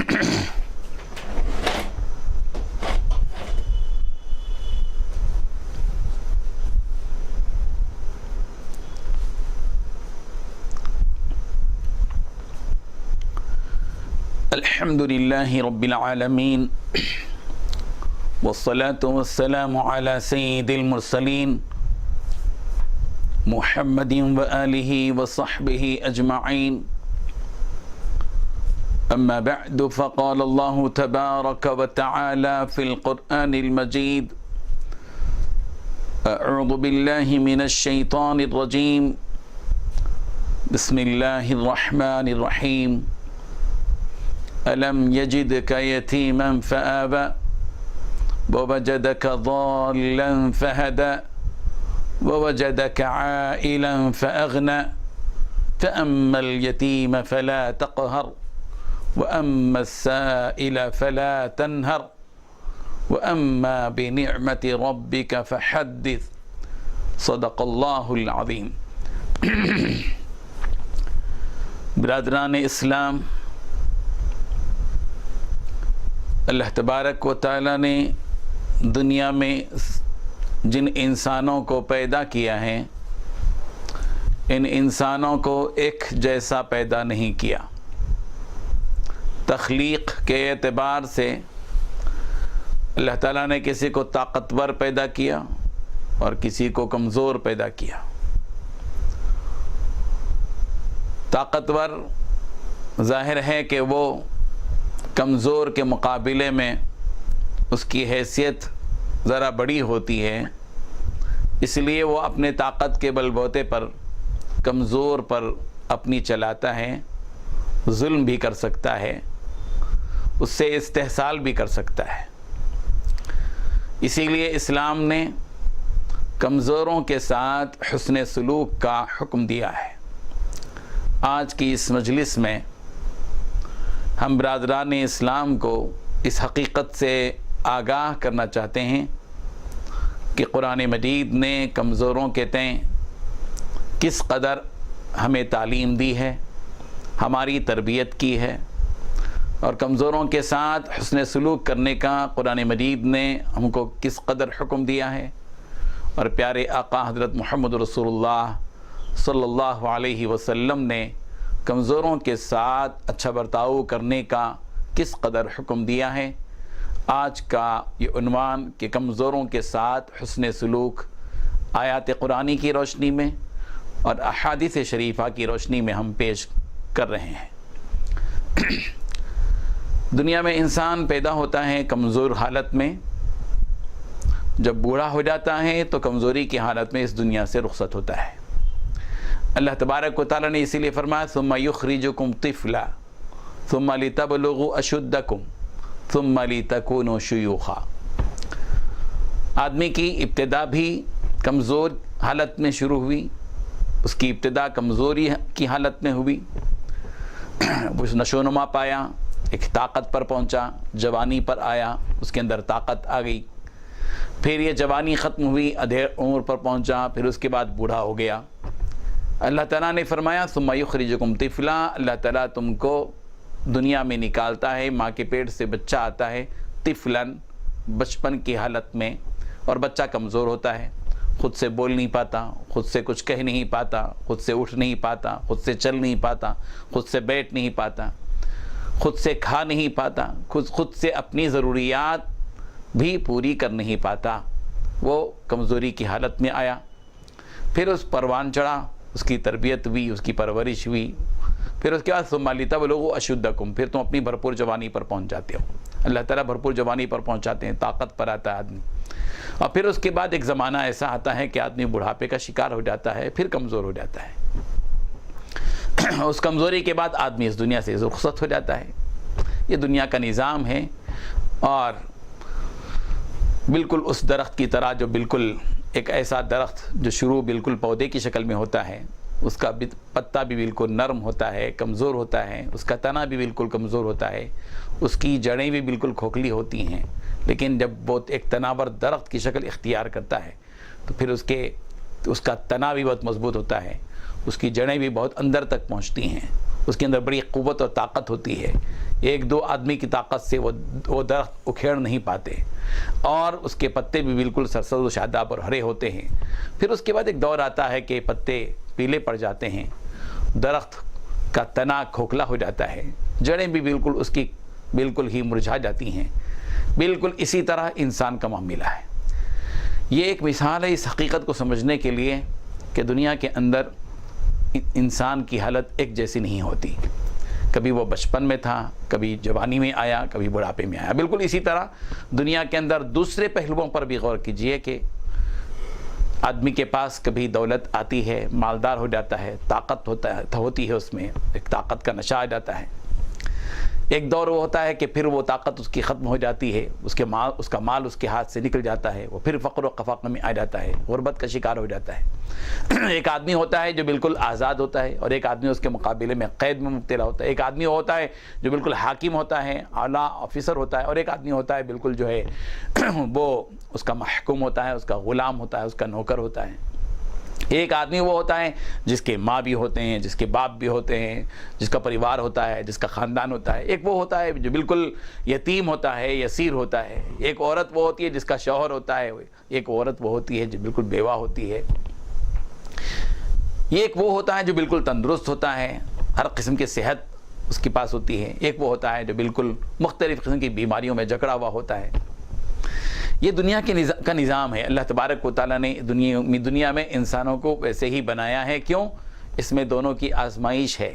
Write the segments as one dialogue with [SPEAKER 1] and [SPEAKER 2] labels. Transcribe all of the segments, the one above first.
[SPEAKER 1] الحمد لله رب العالمين والصلاة والسلام على سيد المرسلين محمد وآله وصحبه أجمعين. أما بعد فقال الله تبارك وتعالى في القرآن المجيد: أعوذ بالله من الشيطان الرجيم، بسم الله الرحمن الرحيم. ألم يجدك يتيما فآوى ووجدك ضالا فهدى ووجدك عائلا فأغنى فأما اليتيم فلا تقهر وأما السائل فلا تنهر وأما بنعمة ربك فحدث. صدق اللہ العظیم. برادران اسلام، اللہ تبارک و تعالیٰ نے دنیا میں جن انسانوں کو پیدا کیا ہے، ان انسانوں کو ایک جیسا پیدا نہیں کیا. تخلیق کے اعتبار سے اللہ تعالیٰ نے کسی کو طاقتور پیدا کیا اور کسی کو کمزور پیدا کیا. طاقتور ظاہر ہے کہ وہ کمزور کے مقابلے میں اس کی حیثیت ذرا بڑی ہوتی ہے، اس لیے وہ اپنے طاقت کے بل بوتے پر کمزور پر اپنی چلاتا ہے، ظلم بھی کر سکتا ہے، اس سے استحصال بھی کر سکتا ہے. اسی لیے اسلام نے کمزوروں کے ساتھ حسن سلوک کا حکم دیا ہے. آج کی اس مجلس میں ہم برادران اسلام کو اس حقیقت سے آگاہ کرنا چاہتے ہیں کہ قرآن مجید نے کمزوروں کے تئیں کس قدر ہمیں تعلیم دی ہے، ہماری تربیت کی ہے، اور کمزوروں کے ساتھ حسن سلوک کرنے کا قرآن مجید نے ہم کو کس قدر حکم دیا ہے، اور پیارے آقا حضرت محمد رسول اللہ صلی اللہ علیہ وسلم نے کمزوروں کے ساتھ اچھا برتاؤ کرنے کا کس قدر حکم دیا ہے. آج کا یہ عنوان کہ کمزوروں کے ساتھ حسن سلوک آیات قرآنی کی روشنی میں اور احادیث شریفہ کی روشنی میں ہم پیش کر رہے ہیں. دنیا میں انسان پیدا ہوتا ہے کمزور حالت میں، جب بوڑھا ہو جاتا ہے تو کمزوری کی حالت میں اس دنیا سے رخصت ہوتا ہے. اللہ تبارک و تعالیٰ نے اسی لیے فرمایا: ثم یخرجکم طفلا ثم لتبلغوا اشدکم ثم لتکونوا شیوخا. آدمی کی ابتدا بھی کمزور حالت میں شروع ہوئی، اس کی ابتدا کمزوری کی حالت میں ہوئی، وہ نشو و نما پایا، ایک طاقت پر پہنچا، جوانی پر آیا، اس کے اندر طاقت آ گئی، پھر یہ جوانی ختم ہوئی، ادھیڑ عمر پر پہنچا، پھر اس کے بعد بوڑھا ہو گیا. اللہ تعالیٰ نے فرمایا: ثم یخرجکم طفلا، اللہ تعالیٰ تم کو دنیا میں نکالتا ہے، ماں کے پیٹ سے بچہ آتا ہے طفلاً، بچپن کی حالت میں، اور بچہ کمزور ہوتا ہے، خود سے بول نہیں پاتا، خود سے کچھ کہہ نہیں پاتا، خود سے اٹھ نہیں پاتا، خود سے چل نہیں پاتا، خود سے بیٹھ نہیں پاتا، خود سے کھا نہیں پاتا، خود سے اپنی ضروریات بھی پوری کر نہیں پاتا. وہ کمزوری کی حالت میں آیا، پھر اس پروان چڑھا، اس کی تربیت ہوئی، اس کی پرورش ہوئی، پھر اس کے بعد ثم لتبلغوا اشدکم، پھر تم اپنی بھرپور جوانی پر پہنچ جاتے ہو. اللہ تعالیٰ بھرپور جوانی پر پہنچاتے ہیں، طاقت پر آتا ہے آدمی، اور پھر اس کے بعد ایک زمانہ ایسا آتا ہے کہ آدمی بڑھاپے کا شکار ہو جاتا ہے، پھر کمزور ہو جاتا ہے. اس کمزوری کے بعد آدمی اس دنیا سے رخصت ہو جاتا ہے. یہ دنیا کا نظام ہے، اور بالکل اس درخت کی طرح جو بالکل ایک ایسا درخت جو شروع بالکل پودے کی شکل میں ہوتا ہے، اس کا پتا بھی بالکل نرم ہوتا ہے، کمزور ہوتا ہے، اس کا تنا بھی بالکل کمزور ہوتا ہے، اس کی جڑیں بھی بالکل کھوکھلی ہوتی ہیں، لیکن جب وہ ایک تناور درخت کی شکل اختیار کرتا ہے تو پھر اس کا تنا بھی بہت مضبوط ہوتا ہے، اس کی جڑیں بھی بہت اندر تک پہنچتی ہیں، اس کے اندر بڑی قوت اور طاقت ہوتی ہے، ایک دو آدمی کی طاقت سے وہ درخت اکھیڑ نہیں پاتے، اور اس کے پتے بھی بالکل سرسبز و شاداب اور ہرے ہوتے ہیں۔ پھر اس کے بعد ایک دور آتا ہے کہ پتے پیلے پڑ جاتے ہیں، درخت کا تنا کھوکھلا ہو جاتا ہے، جڑیں بھی بالکل اس کی بالکل ہی مرجھا جاتی ہیں۔ بالکل اسی طرح انسان کا معاملہ ہے۔ یہ ایک مثال ہے اس حقیقت کو سمجھنے کے لیے کہ دنیا کے اندر انسان کی حالت ایک جیسی نہیں ہوتی، کبھی وہ بچپن میں تھا، کبھی جوانی میں آیا، کبھی بڑھاپے میں آیا۔ بالکل اسی طرح دنیا کے اندر دوسرے پہلوؤں پر بھی غور کیجئے کہ آدمی کے پاس کبھی دولت آتی ہے، مالدار ہو جاتا ہے، طاقت ہوتی ہے، اس میں ایک طاقت کا نشہ آ جاتا ہے۔ ایک دور وہ ہوتا ہے کہ پھر وہ طاقت اس کی ختم ہو جاتی ہے، اس کا مال اس کے ہاتھ سے نکل جاتا ہے، وہ پھر فقر و قفاقہ میں آ جاتا ہے، غربت کا شکار ہو جاتا ہے۔ ایک آدمی ہوتا ہے جو بالکل آزاد ہوتا ہے، اور ایک آدمی اس کے مقابلے میں قید میں مبتلا ہوتا ہے۔ ایک آدمی ہوتا ہے جو بالکل حاکم ہوتا ہے، اعلیٰ آفیسر ہوتا ہے، اور ایک آدمی ہوتا ہے بالکل جو ہے وہ اس کا محکوم ہوتا ہے، اس کا غلام ہوتا ہے، اس کا نوکر ہوتا ہے۔ ایک آدمی وہ ہوتا ہے جس کے ماں بھی ہوتے ہیں، جس کے باپ بھی ہوتے ہیں، جس کا پریوار ہوتا ہے، جس کا خاندان ہوتا ہے۔ ایک وہ ہوتا ہے جو بالکل یتیم ہوتا ہے، یسیر ہوتا ہے۔ ایک عورت وہ ہوتی ہے جس کا شوہر ہوتا ہے، ایک عورت وہ ہوتی ہے جو بالکل بیوہ ہوتی ہے۔ یہ ایک وہ ہوتا ہے جو بالکل تندرست ہوتا ہے، ہر قسم کی صحت اس کے پاس ہوتی ہے۔ ایک وہ ہوتا ہے جو بالکل مختلف قسم کی بیماریوں میں جکڑا ہوا ہوتا ہے۔ یہ دنیا کا نظام ہے۔ اللہ تبارک و تعالیٰ نے دنیا میں انسانوں کو ویسے ہی بنایا ہے۔ کیوں؟ اس میں دونوں کی آزمائش ہے۔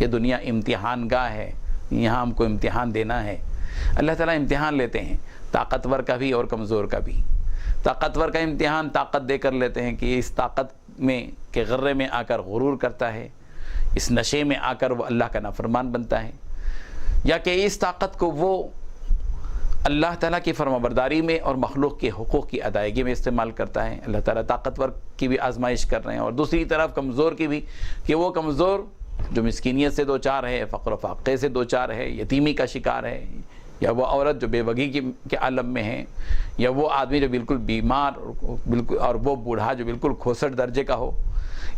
[SPEAKER 1] یہ دنیا امتحان گاہ ہے، یہاں ہم کو امتحان دینا ہے۔ اللہ تعالیٰ امتحان لیتے ہیں، طاقتور کا بھی اور کمزور کا بھی۔ طاقتور کا امتحان طاقت دے کر لیتے ہیں کہ اس طاقت میں کے غرے میں آ کر غرور کرتا ہے، اس نشے میں آ کر وہ اللہ کا نافرمان بنتا ہے، یا کہ اس طاقت کو وہ اللہ تعالیٰ کی فرمانبرداری میں اور مخلوق کے حقوق کی ادائیگی میں استعمال کرتا ہے۔ اللہ تعالیٰ طاقتور کی بھی آزمائش کر رہے ہیں، اور دوسری طرف کمزور کی بھی، کہ وہ کمزور جو مسکینیت سے دوچار ہے، فقر و فاقے سے دوچار ہے، یتیمی کا شکار ہے، یا وہ عورت جو بے وگی کے عالم میں ہے، یا وہ آدمی جو بالکل بیمار بالکل، اور وہ بوڑھا جو بالکل کھوسٹ درجے کا ہو۔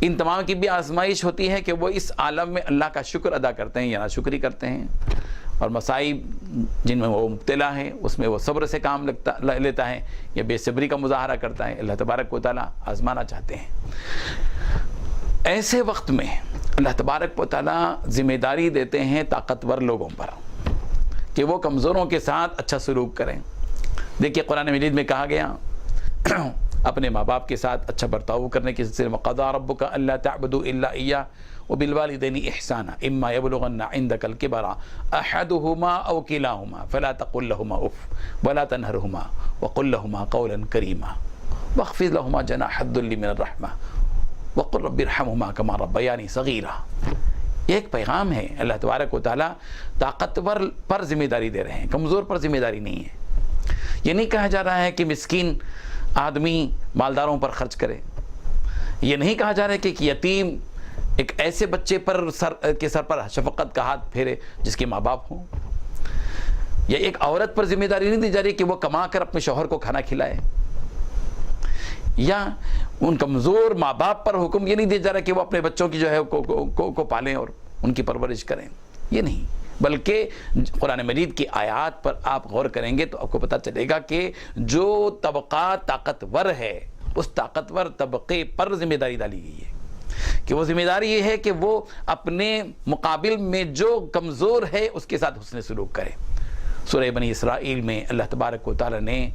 [SPEAKER 1] ان تمام کی بھی آزمائش ہوتی ہے کہ وہ اس عالم میں اللہ کا شکر ادا کرتے ہیں یا ناشکری کرتے ہیں، اور مسائب جن میں وہ مبتلا ہے اس میں وہ صبر سے کام لیتا ہے یا بے صبری کا مظاہرہ کرتا ہے۔ اللہ تبارک و تعالیٰ آزمانا چاہتے ہیں۔ ایسے وقت میں اللہ تبارک و تعالیٰ ذمہ داری دیتے ہیں طاقتور لوگوں پر کہ وہ کمزوروں کے ساتھ اچھا سلوک کریں۔ دیکھیے قرآن مجید میں کہا گیا اپنے ماں باپ کے ساتھ اچھا برتاؤ کرنے کے سلسلے میں وَقَضَىٰ رَبُّكَ أَلَّا تَعْبُدُوا إِلَّا إِيَّاهُ وَبِالْوَالِدَيْنِ إِحْسَانًا إِمَّا يَبْلُغَنَّ عِندَكَ الْكِبَرَ أَحَدُهُمَا أَوْ كِلَاهُمَا فَلَا تَقُل لَّهُمَا أُفٍّ وَلَا تَنْهَرْهُمَا وَقُل لَّهُمَا قَوْلًا كَرِيمًا وَاخْفِضْ لَهُمَا جَنَاحَ الذُّلِّ مِنَ الرَّحْمَةِ وَقُل رَّبِّ ارْحَمْهُمَا كَمَا رَبَّيَانِي صَغِيرًا۔ ایک پیغام ہے، اللہ تبارک و تعالیٰ طاقتور پر ذمہ داری دے رہے ہیں، کمزور پر ذمہ داری نہیں ہے۔ یہ نہیں کہا جا رہا ہے کہ مسکین آدمی مالداروں پر خرچ کرے، یہ نہیں کہا جا رہا ہے کہ یتیم ایک ایسے بچے پر سر پر شفقت کا ہاتھ پھیرے جس کے ماں باپ ہوں، یا ایک عورت پر ذمہ داری نہیں دی جا رہی کہ وہ کما کر اپنے شوہر کو کھانا کھلائے، یا ان کمزور ماں باپ پر حکم یہ نہیں دیا جا رہا کہ وہ اپنے بچوں کی جو ہے کو پالیں اور ان کی پرورش کریں، یہ نہیں، بلکہ قرآن مجید کی آیات پر آپ غور کریں گے تو آپ کو پتہ چلے گا کہ جو طبقہ طاقتور ہے اس طاقتور طبقے پر ذمہ داری ڈالی گئی ہے، کہ وہ ذمہ داری یہ ہے کہ وہ اپنے مقابل میں جو کمزور ہے اس کے ساتھ حسن سلوک کرے۔ سورہ بنی اسرائیل میں اللہ تبارک و تعالیٰ نے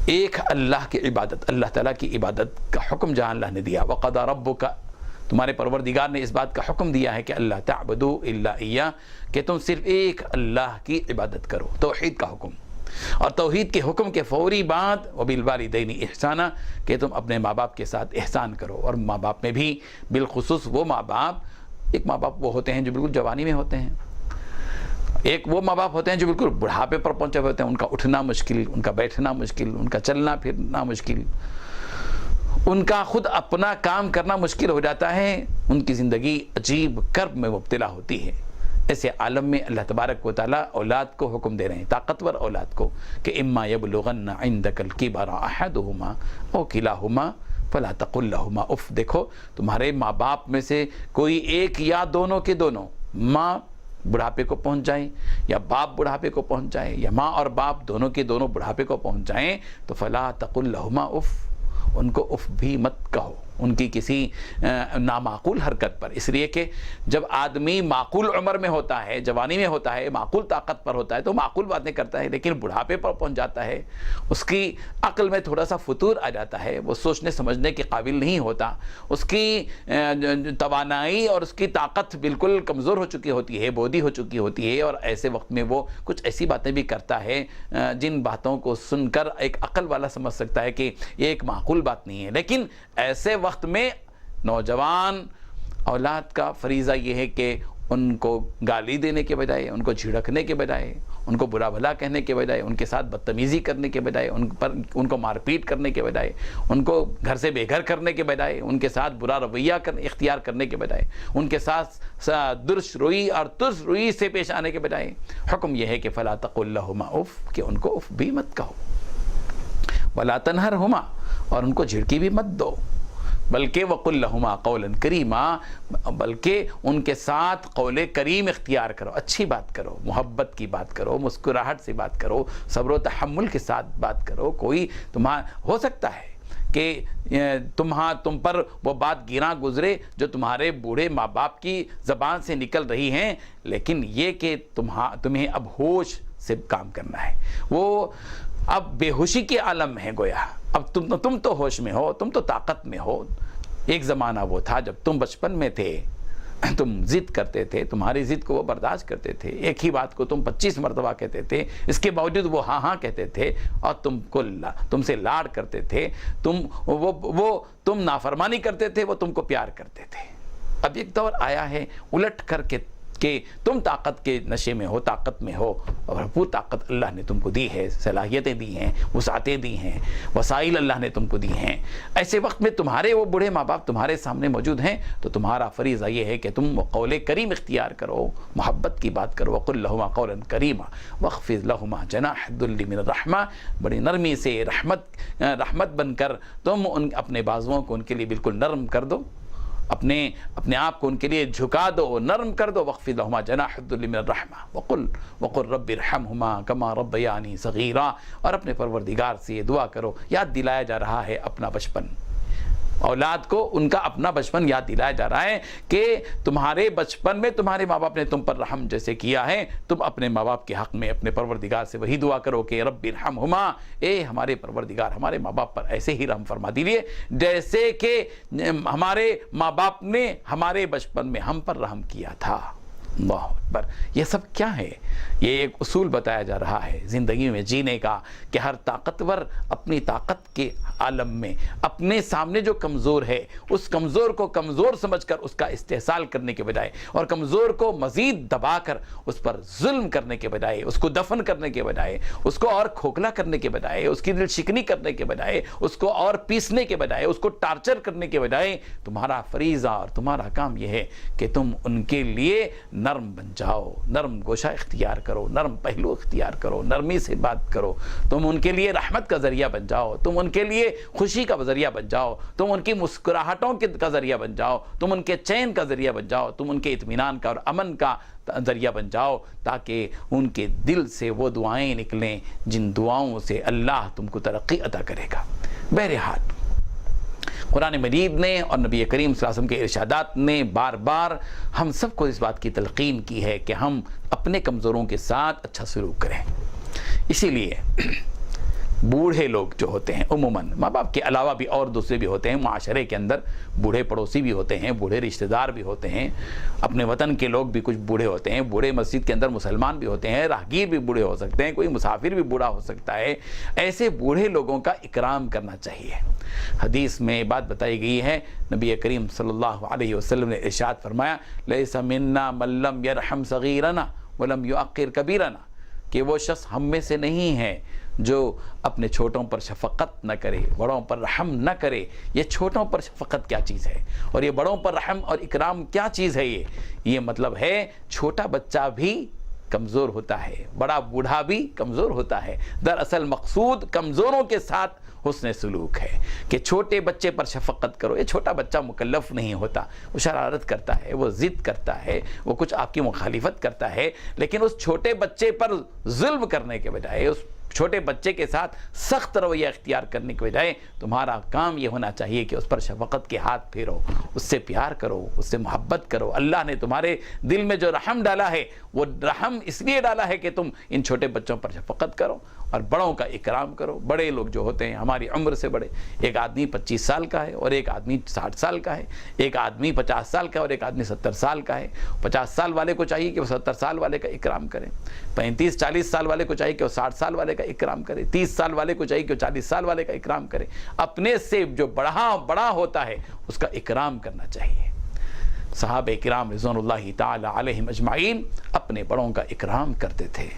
[SPEAKER 1] ایک اللہ کی عبادت، اللہ تعالیٰ کی عبادت کا حکم جہاں اللہ نے دیا، وَقَضَىٰ رَبُّكَ، تمہارے پروردگار نے اس بات کا حکم دیا ہے کہ اللہ تعبدوا الا ایاہ، کہ تم صرف ایک اللہ کی عبادت کرو، توحید کا حکم۔ اور توحید کے حکم کے فوری بعد وبالوالدین احسانا، کہ تم اپنے ماں باپ کے ساتھ احسان کرو، اور ماں باپ میں بھی بالخصوص وہ ماں باپ، ایک ماں باپ وہ ہوتے ہیں جو بالکل جوانی میں ہوتے ہیں، ایک وہ ماں باپ ہوتے ہیں جو بالکل بڑھاپے پر پہنچے ہوتے ہیں، ان کا اٹھنا مشکل، ان کا بیٹھنا مشکل، ان کا چلنا پھرنا مشکل، ان کا خود اپنا کام کرنا مشکل ہو جاتا ہے، ان کی زندگی عجیب کرب میں مبتلا ہوتی ہے۔ ایسے عالم میں اللہ تبارک و تعالیٰ اولاد کو حکم دے رہے ہیں، طاقتور اولاد کو، کہ اما یبلغن عندک الکبر احدہما او کلاہما فلا تقل لہما اف. دیکھو تمہارے ماں باپ میں سے کوئی ایک یا دونوں کے دونوں، ماں بڑھاپے کو پہنچ جائیں یا باپ بڑھاپے کو پہنچ جائیں یا ماں اور باپ دونوں کے دونوں بڑھاپے کو پہنچ جائیں تو فلا تقل لہما اف، ان کو اف بھی مت کہو ان کی کسی نامعقول حرکت پر. اس لیے کہ جب آدمی معقول عمر میں ہوتا ہے، جوانی میں ہوتا ہے، معقول طاقت پر ہوتا ہے تو معقول باتیں کرتا ہے، لیکن بڑھاپے پر پہنچ جاتا ہے، اس کی عقل میں تھوڑا سا فتور آ جاتا ہے، وہ سوچنے سمجھنے کے قابل نہیں ہوتا، اس کی توانائی اور اس کی طاقت بالکل کمزور ہو چکی ہوتی ہے، بودھی ہو چکی ہوتی ہے، اور ایسے وقت میں وہ کچھ ایسی باتیں بھی کرتا ہے جن باتوں کو سن کر ایک عقل والا سمجھ سکتا ہے کہ یہ ایک معقول بات نہیں ہے. لیکن ایسے وقت میں نوجوان اولاد کا فریضہ یہ ہے کہ ان کو گالی دینے کے بجائے، ان کو جھڑکنے کے بجائے، ان کو برا بھلا کہنے کے بجائے، ان کے ساتھ بدتمیزی کرنے کے بجائے، ان کو مار پیٹ کرنے کے بجائے، ان کو گھر سے بے گھر کرنے کے بجائے، ان کے ساتھ برا رویہ اختیار کرنے کے بجائے، ان کے ساتھ درش روئی اور ترس روئی سے پیش آنے کے بجائے حکم یہ ہے کہ فلا تقل لہما اف، کہ ان کو اف بھی مت کہو. ولا تنہرہما، اور ان کو جھڑکی بھی مت دو، بلکہ وقل لہما قولا کریما، بلکہ ان کے ساتھ قول کریم اختیار کرو، اچھی بات کرو، محبت کی بات کرو، مسکراہٹ سے بات کرو، صبر و تحمل کے ساتھ بات کرو. کوئی ہو سکتا ہے کہ تم پر وہ بات گراں گزرے جو تمہارے بوڑھے ماں باپ کی زبان سے نکل رہی ہیں، لیکن یہ کہ تمہیں اب ہوش سے کام کرنا ہے. وہ اب بے ہوشی کے عالم میں ہے گویا. اب تم تو ہوش میں ہو، تم تو طاقت میں ہو. ایک زمانہ وہ تھا جب تم بچپن میں تھے، تم ضد کرتے تھے، تمہاری ضد کو وہ برداشت کرتے تھے، ایک ہی بات کو تم 25 مرتبہ کہتے تھے، اس کے باوجود وہ ہاں ہاں کہتے تھے اور تم سے لاڈ کرتے تھے، تم نافرمانی کرتے تھے، وہ تم کو پیار کرتے تھے. اب ایک دور آیا ہے الٹ کر کے کہ تم طاقت کے نشے میں ہو، طاقت میں ہو، اور بھرپور طاقت اللہ نے تم کو دی ہے، صلاحیتیں دی ہیں، وسعتیں دی ہیں، وسائل اللہ نے تم کو دی ہیں. ایسے وقت میں تمہارے وہ بوڑھے ماں باپ تمہارے سامنے موجود ہیں تو تمہارا فریضہ یہ ہے کہ تم قول کریم اختیار کرو، محبت کی بات کرو. وقل لہما قولا کریما واخفض لہما جناح الذل من الرحمہ، بڑی نرمی سے رحمت بن کر تم اپنے بازوؤں کو ان کے لیے بالکل نرم کر دو، اپنے آپ کو ان کے لیے جھکا دو، نرم کر دو. واخفض لہما جناح الذل من الرحمہ وقل رب ارحمہما کما ربیانی صغیرا، اور اپنے پروردگار سے یہ دعا کرو. یاد دلایا جا رہا ہے اپنا بچپن، اولاد کو ان کا اپنا بچپن یاد دلایا جا رہا ہے کہ تمہارے بچپن میں تمہارے ماں باپ نے تم پر رحم جیسے کیا ہے، تم اپنے ماں باپ کے حق میں اپنے پروردگار سے وہی دعا کرو کہ رب ارحمہما، اے ہمارے پروردگار ہمارے ماں باپ پر ایسے ہی رحم فرما دیجیے جیسے کہ ہمارے ماں باپ نے ہمارے بچپن میں ہم پر رحم کیا تھا. اللہ اکبر. یہ سب کیا ہے؟ یہ ایک اصول بتایا جا رہا ہے زندگی میں جینے کا کہ ہر طاقتور اپنی طاقت کے عالم میں اپنے سامنے جو کمزور ہے اس کمزور کو کمزور سمجھ کر اس کا استحصال کرنے کے بجائے اور کمزور کو مزید دبا کر اس پر ظلم کرنے کے بجائے، اس کو دفن کرنے کے بجائے، اس کو اور کھوکھلا کرنے کے بجائے، اس کی دل شکنی کرنے کے بجائے، اس کو اور پیسنے کے بجائے، اس کو ٹارچر کرنے کے بجائے تمہارا فریضہ اور تمہارا کام یہ ہے کہ تم ان کے لیے نرم بن جاؤ، نرم گوشہ اختیار کرو، نرم پہلو اختیار کرو، نرمی سے بات کرو. تم ان کے لیے رحمت کا ذریعہ بن جاؤ، تم ان کے لیے خوشی کا ذریعہ بن جاؤ، تم ان کی مسکراہٹوں کا ذریعہ بن جاؤ، تم ان کے چین کا ذریعہ بن جاؤ، تم ان کے اطمینان کا اور امن کا ذریعہ بن جاؤ، تاکہ ان کے دل سے وہ دعائیں نکلیں جن دعاؤں سے اللہ تم کو ترقی عطا کرے گا. بہرحال قرآن مجید نے اور نبی کریم صلی اللہ علیہ وسلم کے ارشادات نے بار بار ہم سب کو اس بات کی تلقین کی ہے کہ ہم اپنے کمزوروں کے ساتھ اچھا سلوک کریں. اسی لیے بوڑھے لوگ جو ہوتے ہیں عموماً ماں باپ کے علاوہ بھی اور دوسرے بھی ہوتے ہیں، معاشرے کے اندر بوڑھے پڑوسی بھی ہوتے ہیں، بوڑھے رشتہ دار بھی ہوتے ہیں، اپنے وطن کے لوگ بھی کچھ بوڑھے ہوتے ہیں، بوڑھے مسجد کے اندر مسلمان بھی ہوتے ہیں، راہگیر بھی بوڑھے ہو سکتے ہیں، کوئی مسافر بھی بوڑھا ہو سکتا ہے. ایسے بوڑھے لوگوں کا اکرام کرنا چاہیے. حدیث میں بات بتائی گئی ہے، نبی کریم صلی اللہ علیہ وسلم نے ارشاد فرمایا لیس منا من لم یرحم صغیرنا ولم یعقر کبیرنا، کہ وہ شخص ہم میں سے نہیں ہے جو اپنے چھوٹوں پر شفقت نہ کرے، بڑوں پر رحم نہ کرے. یہ چھوٹوں پر شفقت کیا چیز ہے اور یہ بڑوں پر رحم اور اکرام کیا چیز ہے؟ یہ مطلب ہے چھوٹا بچہ بھی کمزور ہوتا ہے، بڑا بوڑھا بھی کمزور ہوتا ہے۔ دراصل مقصود کمزوروں کے ساتھ حسن سلوک ہے کہ چھوٹے بچے پر شفقت کرو۔ یہ چھوٹا بچہ مکلف نہیں ہوتا، وہ شرارت کرتا ہے، وہ ضد کرتا ہے، وہ کچھ آپ کی مخالفت کرتا ہے، لیکن اس چھوٹے بچے پر ظلم کرنے کے بجائے، اس چھوٹے بچے کے ساتھ سخت رویہ اختیار کرنے کے بجائے تمہارا کام یہ ہونا چاہیے کہ اس پر شفقت کے ہاتھ پھیرو، اس سے پیار کرو، اس سے محبت کرو۔ اللہ نے تمہارے دل میں جو رحم ڈالا ہے وہ رحم اس لیے ڈالا ہے کہ تم ان چھوٹے بچوں پر شفقت کرو اور بڑوں کا اکرام کرو۔ بڑے لوگ جو ہوتے ہیں ہماری عمر سے بڑے، ایک آدمی 25 سال کا ہے اور ایک آدمی 60 سال کا ہے، ایک آدمی 50 سال کا ہے اور ایک آدمی 70 سال کا ہے۔ 50 سال والے کو چاہیے کہ وہ 70 سال والے کا اکرام کرے، 35-40 سال والے کو چاہیے کہ وہ 60 سال والے کا اکرام کرے، 30 سال والے کو چاہیے کہ وہ 40 سال والے کا اکرام کرے۔ اپنے سے جو بڑا ہوتا ہے اس کا اکرام کرنا چاہیے۔ صحابہ کرام رضوان اللہ تعالی علیہم اجمعین اپنے بڑوں کا اکرام کرتے تھے،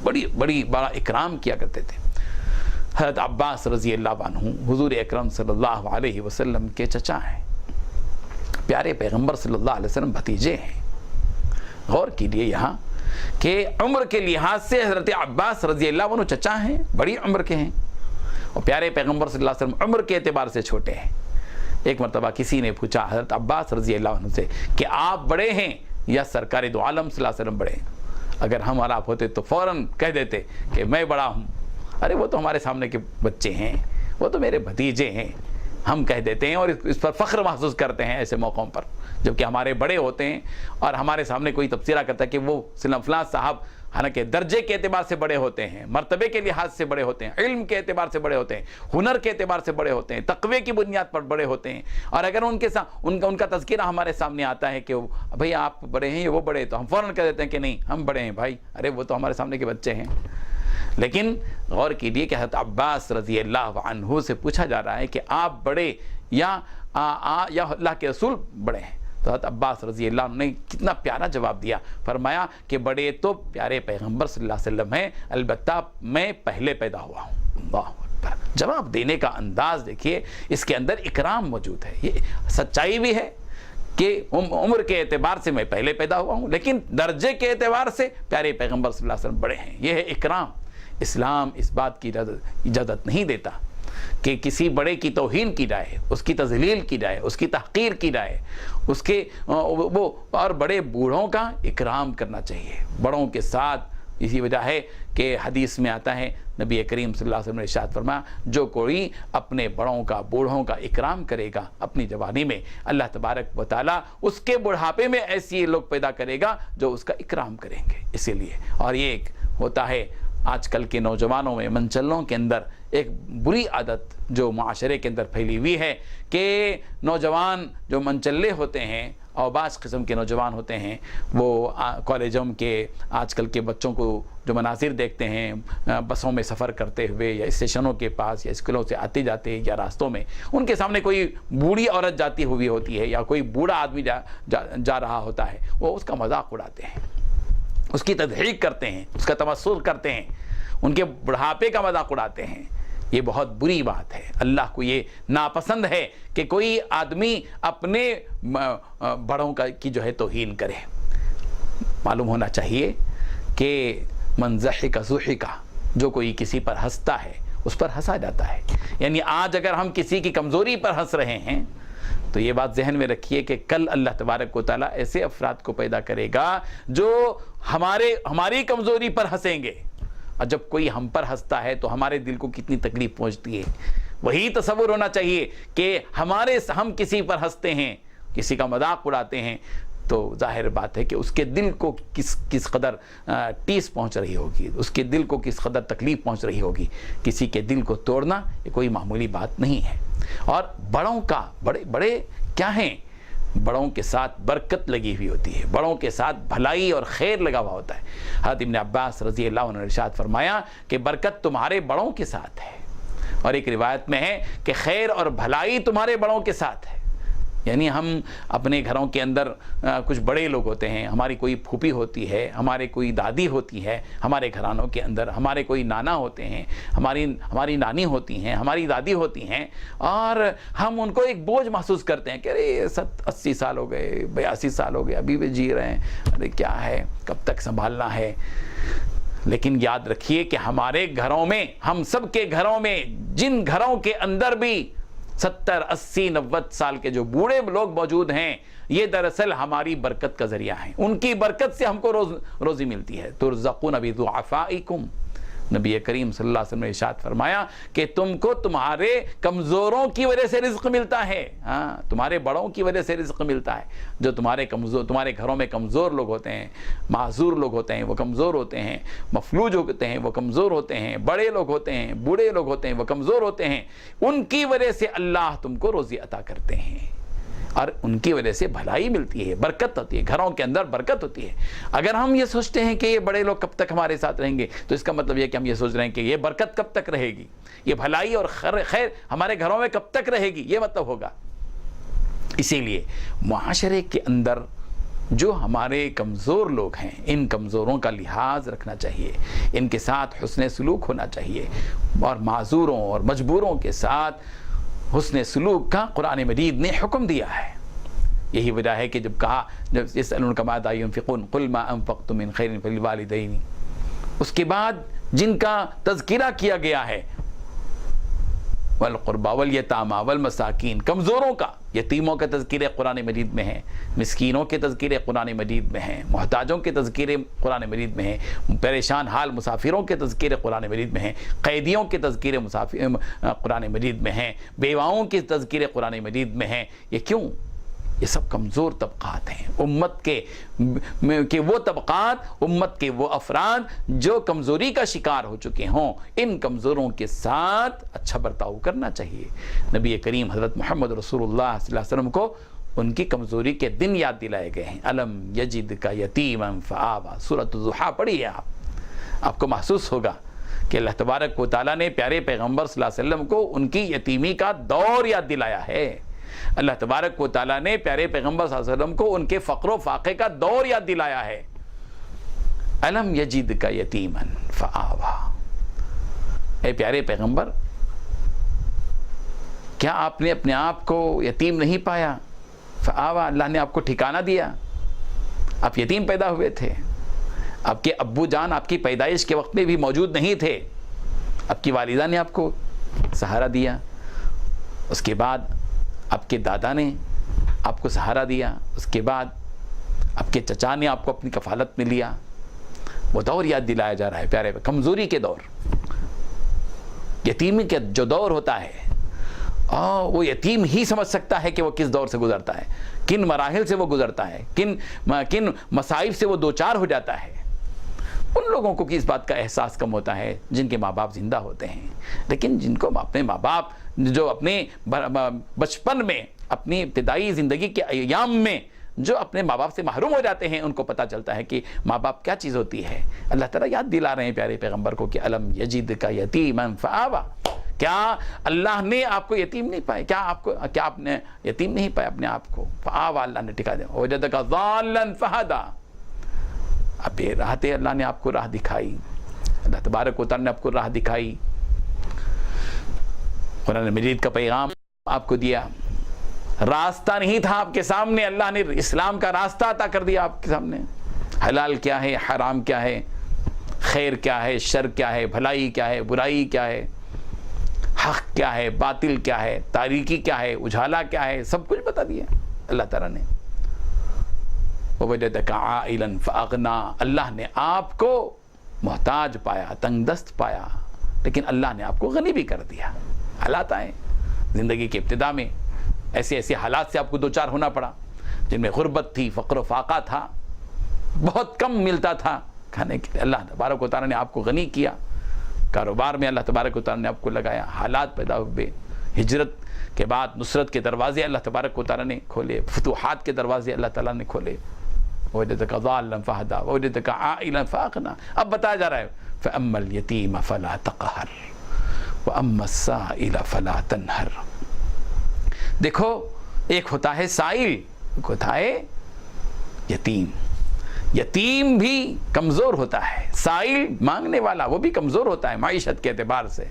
[SPEAKER 1] بڑا اکرام کیا کرتے تھے۔ حضرت عباس رضی اللہ عنہ حضور اکرم صلی اللہ علیہ وسلم کے چچا ہیں، پیارے پیغمبر صلی اللہ علیہ وسلم بھتیجے ہیں۔ غور کیجئے یہاں کہ عمر کے لحاظ سے حضرت عباس رضی اللہ عنہ چچا ہیں، بڑی عمر کے ہیں، اور پیارے پیغمبر صلی اللہ علیہ وسلم عمر کے اعتبار سے چھوٹے ہیں۔ ایک مرتبہ کسی نے پوچھا حضرت عباس رضی اللہ عنہ سے کہ آپ بڑے ہیں یا سرکار دو عالم صلی اللہ علیہ وسلم بڑے ہیں؟ اگر ہم اور آپ ہوتے تو فوراً کہہ دیتے کہ میں بڑا ہوں، ارے وہ تو ہمارے سامنے کے بچے ہیں، وہ تو میرے بھتیجے ہیں، ہم کہہ دیتے ہیں اور اس پر فخر محسوس کرتے ہیں ایسے موقعوں پر، جبکہ ہمارے بڑے ہوتے ہیں اور ہمارے سامنے کوئی تبصرہ کرتا ہے کہ وہ فلاں صاحب حالانکہ درجے کے اعتبار سے بڑے ہوتے ہیں، مرتبے کے لحاظ سے بڑے ہوتے ہیں، علم کے اعتبار سے بڑے ہوتے ہیں، ہنر کے اعتبار سے بڑے ہوتے ہیں، تقوی کی بنیاد پر بڑے ہوتے ہیں، اور اگر ان کے ساتھ ان کا تذکرہ ہمارے سامنے آتا ہے کہ بھئی آپ بڑے ہیں یا وہ بڑے، تو ہم فوراً کہہ دیتے ہیں کہ نہیں ہم بڑے ہیں بھائی، ارے وہ تو ہمارے سامنے کے بچے ہیں۔ لیکن غور کیجئے کہ حضرت عباس رضی اللہ عنہ سے پوچھا جا رہا ہے کہ آپ بڑے یا اللہ کے رسول بڑے ہیں، تو حضرت عباس رضی اللہ عنہ نے کتنا پیارا جواب دیا، فرمایا کہ بڑے تو پیارے پیغمبر صلی اللہ علیہ وسلم ہیں، البتہ میں پہلے پیدا ہوا ہوں۔ اللہ اکبر، جواب دینے کا انداز دیکھیے، اس کے اندر اکرام موجود ہے۔ یہ سچائی بھی ہے کہ عمر کے اعتبار سے میں پہلے پیدا ہوا ہوں، لیکن درجے کے اعتبار سے پیارے پیغمبر صلی اللہ علیہ وسلم بڑے ہیں، یہ ہے اکرام۔ اسلام اس بات کی اجازت نہیں دیتا کہ کسی بڑے کی توہین کی جائے، اس کی تذلیل کی جائے، اس کی تحقیر کی جائے، اس کے وہ اور بڑے بوڑھوں کا اکرام کرنا چاہیے بڑوں کے ساتھ۔ اسی وجہ ہے کہ حدیث میں آتا ہے، نبی کریم صلی اللہ علیہ وسلم نے ارشاد فرمایا، جو کوئی اپنے بڑوں کا بوڑھوں کا اکرام کرے گا اپنی جوانی میں، اللہ تبارک و تعالیٰ اس کے بڑھاپے میں ایسی لوگ پیدا کرے گا جو اس کا اکرام کریں گے۔ اسی لیے اور یہ ایک ہوتا ہے آج کل کے نوجوانوں میں، منچلوں کے اندر ایک بری عادت جو معاشرے کے اندر پھیلی ہوئی ہے کہ نوجوان جو منچلے ہوتے ہیں اور بعض قسم کے نوجوان ہوتے ہیں، وہ کالجوں کے آج کل کے بچوں کو جو مناظر دیکھتے ہیں بسوں میں سفر کرتے ہوئے یا اسٹیشنوں کے پاس یا اسکولوں سے آتے جاتے یا راستوں میں، ان کے سامنے کوئی بوڑھی عورت جاتی ہوئی ہوتی ہے یا کوئی بوڑھا آدمی جا رہا ہوتا ہے، وہ اس کا مذاق اڑاتے ہیں، اس کی تضحیک کرتے ہیں، اس کا تمسخر کرتے ہیں، ان کے بڑھاپے کا مذاق اڑاتے ہیں۔ یہ بہت بری بات ہے، اللہ کو یہ ناپسند ہے کہ کوئی آدمی اپنے بڑوں کی جو ہے توہین کرے۔ معلوم ہونا چاہیے کہ من ضحک ضحک، جو کوئی کسی پر ہنستا ہے اس پر ہنسا جاتا ہے۔ یعنی آج اگر ہم کسی کی کمزوری پر ہنس رہے ہیں تو یہ بات ذہن میں رکھیے کہ کل اللہ تبارک و تعالیٰ ایسے افراد کو پیدا کرے گا جو ہماری کمزوری پر ہنسیں گے، اور جب کوئی ہم پر ہنستا ہے تو ہمارے دل کو کتنی تکلیف پہنچتی ہے۔ وہی تصور ہونا چاہیے کہ ہم کسی پر ہنستے ہیں، کسی کا مذاق اڑاتے ہیں، تو ظاہر بات ہے کہ اس کے دل کو کس قدر ٹیس پہنچ رہی ہوگی، اس کے دل کو کس قدر تکلیف پہنچ رہی ہوگی۔ کسی کے دل کو توڑنا یہ کوئی معمولی بات نہیں ہے۔ اور بڑوں کا بڑے کیا ہیں؟ بڑوں کے ساتھ برکت لگی ہوئی ہوتی ہے، بڑوں کے ساتھ بھلائی اور خیر لگا ہوا ہوتا ہے۔ حضرت ابن عباس رضی اللہ عنہ نے ارشاد فرمایا کہ برکت تمہارے بڑوں کے ساتھ ہے، اور ایک روایت میں ہے کہ خیر اور بھلائی تمہارے بڑوں کے ساتھ ہے۔ یعنی ہم اپنے گھروں کے اندر کچھ بڑے لوگ ہوتے ہیں، ہماری کوئی پھوپھی ہوتی ہے، ہمارے کوئی دادی ہوتی ہے، ہمارے گھرانوں کے اندر ہمارے کوئی نانا ہوتے ہیں، ہماری نانی ہوتی ہیں، ہماری دادی ہوتی ہیں، اور ہم ان کو ایک بوجھ محسوس کرتے ہیں کہ ارے 80 سال ہو گئے، 82 سال ہو گئے، ابھی بھی جی رہے ہیں، ارے کیا ہے، کب تک سنبھالنا ہے۔ لیکن یاد رکھیے کہ ہمارے گھروں میں، ہم سب کے گھروں میں، جن گھروں کے اندر بھی 70 80 90 سال کے جو بوڑھے لوگ موجود ہیں، یہ دراصل ہماری برکت کا ذریعہ ہیں، ان کی برکت سے ہم کو روزی ملتی ہے۔ ترزقون بضعفائکم، نبی کریم صلی اللہ علیہ وسلم نے ارشاد فرمایا کہ تم کو تمہارے کمزوروں کی وجہ سے رزق ملتا ہے، ہاں تمہارے بڑوں کی وجہ سے رزق ملتا ہے۔ جو تمہارے گھروں میں کمزور لوگ ہوتے ہیں، معذور لوگ ہوتے ہیں، وہ کمزور ہوتے ہیں، مفلوج ہوتے ہیں، وہ کمزور ہوتے ہیں، بڑے لوگ ہوتے ہیں، بوڑھے لوگ ہوتے ہیں، وہ کمزور ہوتے ہیں، ان کی وجہ سے اللہ تم کو روزی عطا کرتے ہیں، اور ان کی وجہ سے بھلائی ملتی ہے، برکت ہوتی ہے، گھروں کے اندر برکت ہوتی ہے۔ اگر ہم یہ سوچتے ہیں کہ یہ بڑے لوگ کب تک ہمارے ساتھ رہیں گے، تو اس کا مطلب یہ کہ ہم یہ سوچ رہے ہیں کہ یہ برکت کب تک رہے گی، یہ بھلائی اور خیر ہمارے گھروں میں کب تک رہے گی، یہ مطلب ہوگا۔ اسی لیے معاشرے کے اندر جو ہمارے کمزور لوگ ہیں، ان کمزوروں کا لحاظ رکھنا چاہیے، ان کے ساتھ حسن سلوک ہونا چاہیے، اور معذوروں اور مجبوروں کے ساتھ حسن سلوک کا قرآن مجید نے حکم دیا ہے۔ یہی وجہ ہے کہ جب يسألونك ماذا ينفقون قل ما انفقتم من خير فللوالدين، اس کے بعد جن کا تذکرہ کیا گیا ہے، والقربى والیتامى والمساکین، کمزوروں کا، یتیموں کے تذکرے قرآن مجید میں ہیں، مسکینوں کے تذکرے قرآن مجید میں ہیں، محتاجوں کے تذکرے قرآن مجید میں ہیں، پریشان حال مسافروں کے تذکرے قرآن مجید میں ہیں، قیدیوں کے تذکرے قرآن مجید میں ہیں، بیواؤں کے تذکرے قرآن مجید میں ہیں۔ یہ کیوں؟ یہ سب کمزور طبقات ہیں، امت کے وہ طبقات، امت کے وہ افراد جو کمزوری کا شکار ہو چکے ہوں، ان کمزوروں کے ساتھ اچھا برتاؤ کرنا چاہیے۔ نبی کریم حضرت محمد رسول اللہ صلی اللہ علیہ وسلم کو ان کی کمزوری کے دن یاد دلائے گئے ہیں۔ الم یجدک یتیما فآویٰ، سورۃ الضحیٰ پڑھیے آپ کو محسوس ہوگا کہ اللہ تبارک و تعالیٰ نے پیارے پیغمبر صلی اللہ علیہ وسلم کو ان کی یتیمی کا دور یاد دلایا ہے۔ اللہ تبارک و تعالیٰ نے پیارے پیغمبر صلی اللہ علیہ وسلم کو ان کے فقر و فاقے کا دور یاد دلایا ہے۔ الم یجدک یتیما فآویٰ، اے پیارے پیغمبر، کیا آپ نے اپنے آپ کو یتیم نہیں پایا؟ فآویٰ، اللہ نے آپ کو ٹھکانہ دیا، آپ یتیم پیدا ہوئے تھے، آپ کے ابو جان آپ کی پیدائش کے وقت میں بھی موجود نہیں تھے، آپ کی والدہ نے آپ کو سہارا دیا، اس کے بعد آپ کے دادا نے آپ کو سہارا دیا، اس کے بعد آپ کے چچا نے آپ کو اپنی کفالت میں لیا۔ وہ دور یاد دلایا جا رہا ہے پیارے، کمزوری کے دور، یتیمی کے جو دور ہوتا ہے، وہ یتیم ہی سمجھ سکتا ہے کہ وہ کس دور سے گزرتا ہے، کن مراحل سے وہ گزرتا ہے، کن مصائب سے وہ دوچار ہو جاتا ہے۔ ان لوگوں کو اس بات کا احساس کم ہوتا ہے جن کے ماں باپ زندہ ہوتے ہیں، لیکن جن کو اپنے ماں باپ جو اپنے بچپن میں، اپنی ابتدائی زندگی کے ایام میں جو اپنے ماں باپ سے محروم ہو جاتے ہیں، ان کو پتہ چلتا ہے کہ ماں باپ کیا چیز ہوتی ہے۔ اللہ تعالیٰ یاد دلا رہے ہیں پیارے پیغمبر کو کہ الم یجدک یتیما فآویٰ، کیا اللہ نے آپ کو یتیم نہیں پایا؟ کیا آپ نے یتیم نہیں پایا اپنے آپ کو؟ فآویٰ، اللہ نے ٹھکا دیا۔ وجدک ضالا فہدیٰ، اب بے راہ تھے، اللہ نے آپ کو راہ دکھائی، اللہ تبارک و تعالیٰ نے آپ کو راہ دکھائی، قرآن مجید کا پیغام آپ کو دیا۔ راستہ نہیں تھا آپ کے سامنے، اللہ نے اسلام کا راستہ عطا کر دیا آپ کے سامنے۔ حلال کیا ہے، حرام کیا ہے، خیر کیا ہے، شر کیا ہے، بھلائی کیا ہے، برائی کیا ہے، حق کیا ہے، باطل کیا ہے، تاریکی کیا ہے، اجالا کیا ہے، سب کچھ بتا دیا اللہ تعالیٰ نے۔ وَوَجَدَكَ عَائِلًا فَأَغْنَىٰ، اللہ نے آپ کو محتاج پایا، تنگ دست پایا، لیکن اللہ نے آپ کو غنی بھی کر دیا۔ حالات آئے زندگی کے ابتدا میں، ایسے حالات سے آپ کو دوچار ہونا پڑا جن میں غربت تھی، فقر و فاقہ تھا، بہت کم ملتا تھا کھانے کے لیے۔ اللہ تبارک و تعالیٰ نے آپ کو غنی کیا، کاروبار میں اللہ تبارک و تعالیٰ نے آپ کو لگایا، حالات پیدا ہوئے، ہجرت کے بعد نصرت کے دروازے اللہ تبارک و تعالیٰ نے کھولے، فتوحات کے دروازے اللہ تعالیٰ نے کھولے۔ وَوَجَدَكَ ضَالًّا فَهَدَىٰ وَوَجَدَكَ عَائِلًا فَأَغْنَىٰ، اب بتایا جا رہا ہے فَأَمَّا الْيَتِيمَ فَلَا تَقْهَرْ وَأَمَّا السَّائِلَ فَلَا تَنْهَرْ۔ دیکھو ایک ہوتا ہے سائل، ایک ہوتا ہے یتیم۔ یتیم بھی کمزور ہوتا ہے، سائل مانگنے والا وہ بھی کمزور ہوتا ہے معیشت کے اعتبار سے۔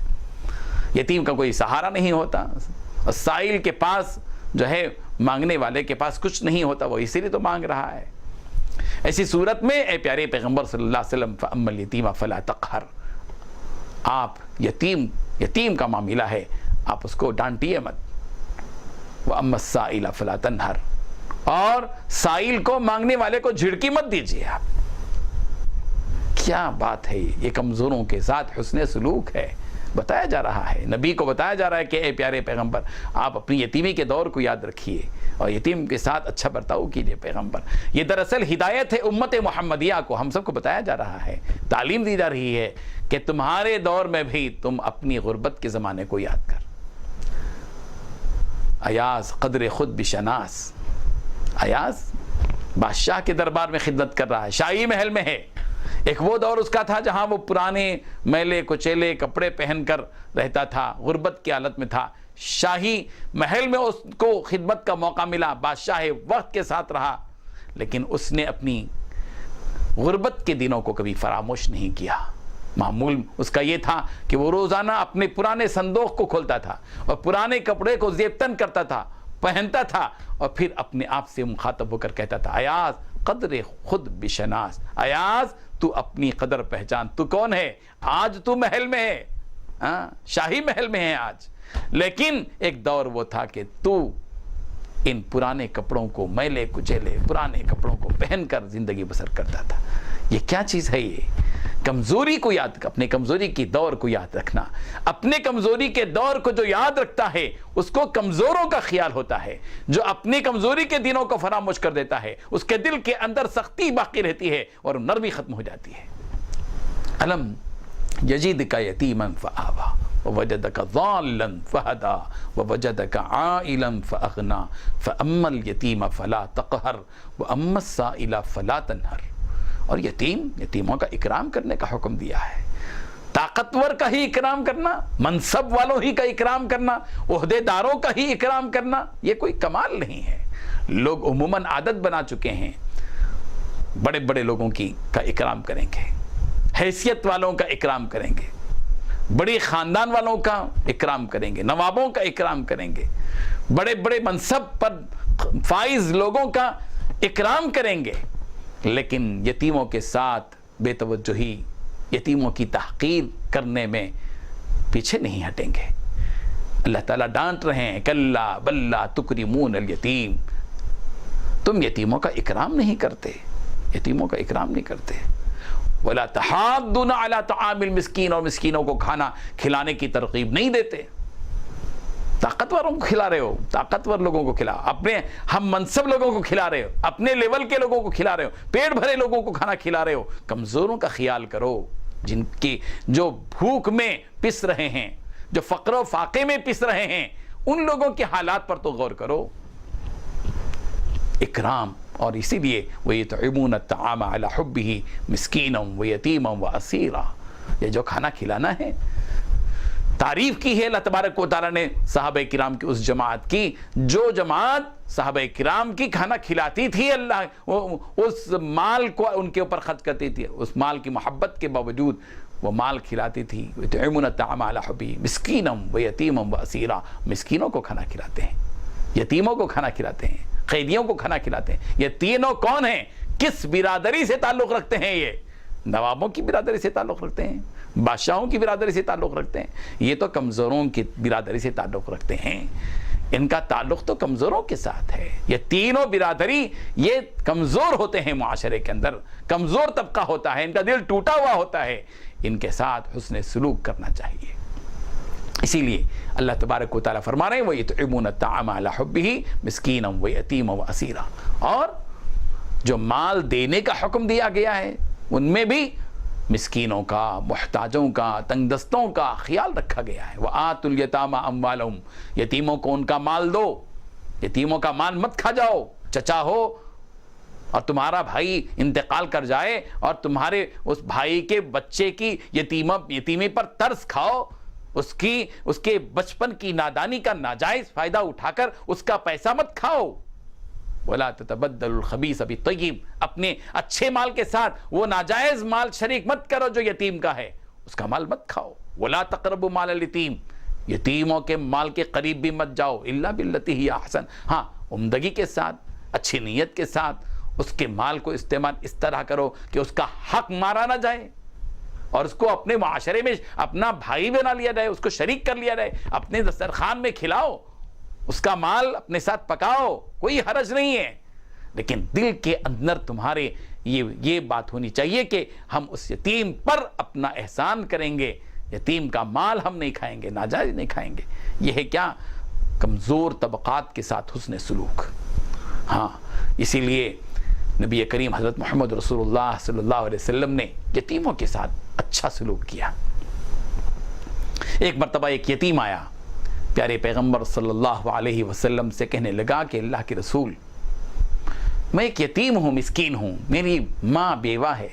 [SPEAKER 1] یتیم کا کوئی سہارا نہیں ہوتا، اور سائل کے پاس جو ہے مانگنے والے کے پاس کچھ نہیں ہوتا، وہ اسی لیے تو مانگ رہا ہے۔ ایسی صورت میں اے پیارے پیغمبر صلی اللہ علیہ وسلم فَأَمَّا الْيَتِيمَ فَلَا تَقْهَرْ، آپ یتیم کا معاملہ ہے آپ اس کو ڈانٹیے مت۔ وَأَمَّا السَّائِلَ فَلَا تَنْهَرْ، اور سائل کو مانگنے والے کو جھڑکی مت دیجیے آپ۔ کیا بات ہے، یہ کمزوروں کے ساتھ حسن سلوک ہے، بتایا جا رہا ہے، نبی کو بتایا جا رہا ہے کہ اے پیارے پیغمبر آپ اپنی یتیمی کے دور کو یاد رکھیے اور یتیم کے ساتھ اچھا برتاؤ کیجیے پیغمبر۔ یہ دراصل ہدایت ہے امت محمدیہ کو، ہم سب کو بتایا جا رہا ہے، تعلیم دی جا رہی ہے کہ تمہارے دور میں بھی تم اپنی غربت کے زمانے کو یاد کر۔ ایاز قدر خود بشناس، ایاز بادشاہ کے دربار میں خدمت کر رہا ہے، شاہی محل میں ہے۔ ایک وہ دور اس کا تھا جہاں وہ پرانے میلے کچیلے کپڑے پہن کر رہتا تھا، غربت کی حالت میں تھا، شاہی محل میں اس کو خدمت کا موقع ملا، بادشاہ وقت کے ساتھ رہا، لیکن اس نے اپنی غربت کے دنوں کو کبھی فراموش نہیں کیا۔ معمول اس کا یہ تھا کہ وہ روزانہ اپنے پرانے صندوق کو کھولتا تھا اور پرانے کپڑے کو زیبتن کرتا تھا، پہنتا تھا، اور پھر اپنے آپ سے مخاطب ہو کر کہتا تھا ایاز قدر خود بشناس، ایاز تو اپنی قدر پہچان، تو کون ہے؟ آج تو محل میں ہے، شاہی محل میں ہے آج، لیکن ایک دور وہ تھا کہ تو ان پرانے کپڑوں کو، میلے کچیلے پرانے کپڑوں کو پہن کر زندگی بسر کرتا تھا۔ یہ کیا چیز ہے؟ یہ کمزوری کو یاد، اپنے کمزوری کی دور کو یاد رکھنا۔ اپنے کمزوری کے دور کو جو یاد رکھتا ہے اس کو کمزوروں کا خیال ہوتا ہے، جو اپنی کمزوری کے دنوں کو فراموش کر دیتا ہے اس کے دل کے اندر سختی باقی رہتی ہے اور نرمی ختم ہو جاتی ہے۔ الم یجدک یتیما فآوی ووجدک ضالا فہدی ووجدک عائلا فاغنی فاما الیتیم فلا تقہر واما السائل فلا تنہر۔ اور یتیموں کا اکرام کرنے کا حکم دیا ہے، طاقتور کا ہی اکرام کرنا، منصب والوں ہی کا اکرام کرنا، عہدے داروں کا ہی اکرام کرنا، یہ کوئی کمال نہیں ہے۔ لوگ عموماً عادت بنا چکے ہیں، بڑے بڑے لوگوں کا اکرام کریں گے، حیثیت والوں کا اکرام کریں گے، بڑی خاندان والوں کا اکرام کریں گے، نوابوں کا اکرام کریں گے، بڑے بڑے منصب پر فائز لوگوں کا اکرام کریں گے، لیکن یتیموں کے ساتھ بے توجہی، یتیموں کی تحقیر کرنے میں پیچھے نہیں ہٹیں گے۔ اللہ تعالیٰ ڈانٹ رہے ہیں کلا بل لا تکرمون الیتیم، تم یتیموں کا اکرام نہیں کرتے، یتیموں کا اکرام نہیں کرتے۔ ولا تحاضون علی طعام المسکین، اور مسکینوں کو کھانا کھلانے کی ترغیب نہیں دیتے۔ طاقتوروں کو کھلا رہے ہو، طاقتور لوگوں کو کھلا، اپنے ہم منصب لوگوں کو کھلا رہے ہو، اپنے لیول کے لوگوں کو کھلا رہے ہو، پیٹ بھرے لوگوں کو کھانا کھلا رہے ہو۔ کمزوروں کا خیال کرو، جن کی جو بھوک میں پس رہے ہیں، جو فقر و فاقے میں پس رہے ہیں، ان لوگوں کے حالات پر تو غور کرو۔ اکرام، اور اسی لیے وَيُطْعِمُونَ الطَّعَامَ عَلَى حُبِّهِ مِسْكِينًا وَيَتِيمًا وَأَسِيرًا، یہ جو کھانا کھلانا ہے، تعریف کی ہے اللہ تبارک و تعالیٰ نے صحابہ کرام کی اس جماعت کی، جو جماعت صحابہ کرام کی کھانا کھلاتی تھی، اللہ اس مال کو ان کے اوپر خرچ کرتی تھی، اس مال کی محبت کے باوجود وہ مال کھلاتی تھی۔ وَيُطْعِمُونَ الطَّعَامَ عَلَى حُبِّهِ مِسْكِينًا وَيَتِيمًا وَأَسِيرًا، مسکینوں کو کھانا کھلاتے ہیں، یتیموں کو کھانا کھلاتے ہیں، قیدیوں کو کھانا کھلاتے ہیں۔ یہ تینوں کون ہیں؟ کس برادری سے تعلق رکھتے ہیں؟ یہ نوابوں کی برادری سے تعلق رکھتے ہیں، بادشاہوں کی برادری سے تعلق رکھتے ہیں، یہ تو کمزوروں کی برادری سے تعلق رکھتے ہیں۔ ان کا تعلق تو کمزوروں کے ساتھ ہے۔ یہ تینوں برادری یہ کمزور ہوتے ہیں، معاشرے کے اندر کمزور طبقہ ہوتا ہے، ان کا دل ٹوٹا ہوا ہوتا ہے، ان کے ساتھ حسن سلوک کرنا چاہیے۔ اسی لیے اللہ تبارک و تعالیٰ فرما رہے ہیں وَيُطْعِمُونَ الطَّعَامَ عَلَى حُبِّهِ مِسْكِينًا وَيَتِيمًا وَأَسِيرًا، اور جو مال دینے کا حکم دیا گیا ہے ان میں بھی مسکینوں کا، محتاجوں کا، تنگ دستوں کا خیال رکھا گیا ہے۔ وَآتُوا الْيَتَامَ أَمْوَالَهُمْ، یتیموں کو ان کا مال دو، یتیموں کا مال مت کھا جاؤ۔ چچا ہو اور تمہارا بھائی انتقال کر جائے اور تمہارے اس بھائی کے بچے کی یتیمی پر ترس کھاؤ، اس کے بچپن کی نادانی کا ناجائز فائدہ اٹھا کر اس کا پیسہ مت کھاؤ. وَلَا تَتَبَدَّلُ الْخَبِيثَ بِالطَّيِّبِ، اپنے اچھے مال کے ساتھ وہ ناجائز مال شریک مت کرو جو یتیم کا ہے، اس کا مال مت کھاؤ. وَلَا تَقْرَبُوا مَالَ الْيَتِيمِ، یتیموں کے مال کے قریب بھی مت جاؤ. إِلَّا بِالَّتِي هِيَ أَحْسَنُ، ہاں عمدگی کے ساتھ، اچھی نیت کے ساتھ اس کے مال کو استعمال اس طرح کرو کہ اس کا حق مارا نہ جائے اور اس کو اپنے معاشرے میں اپنا بھائی بنا لیا جائے، اس کو شریک کر لیا جائے، اپنے دسترخوان میں کھلاؤ، اس کا مال اپنے ساتھ پکاؤ، کوئی حرج نہیں ہے. لیکن دل کے اندر تمہارے یہ بات ہونی چاہیے کہ ہم اس یتیم پر اپنا احسان کریں گے، یتیم کا مال ہم نہیں کھائیں گے، ناجائز نہیں کھائیں گے. یہ ہے کیا؟ کمزور طبقات کے ساتھ حسن سلوک. ہاں اسی لیے نبی کریم حضرت محمد رسول اللہ صلی اللہ علیہ وسلم نے یتیموں کے ساتھ اچھا سلوک کیا. ایک مرتبہ ایک یتیم آیا، پیارے پیغمبر صلی اللہ علیہ وسلم سے کہنے لگا کہ اللہ کے رسول، میں ایک یتیم ہوں، مسکین ہوں، میری ماں بیوہ ہے،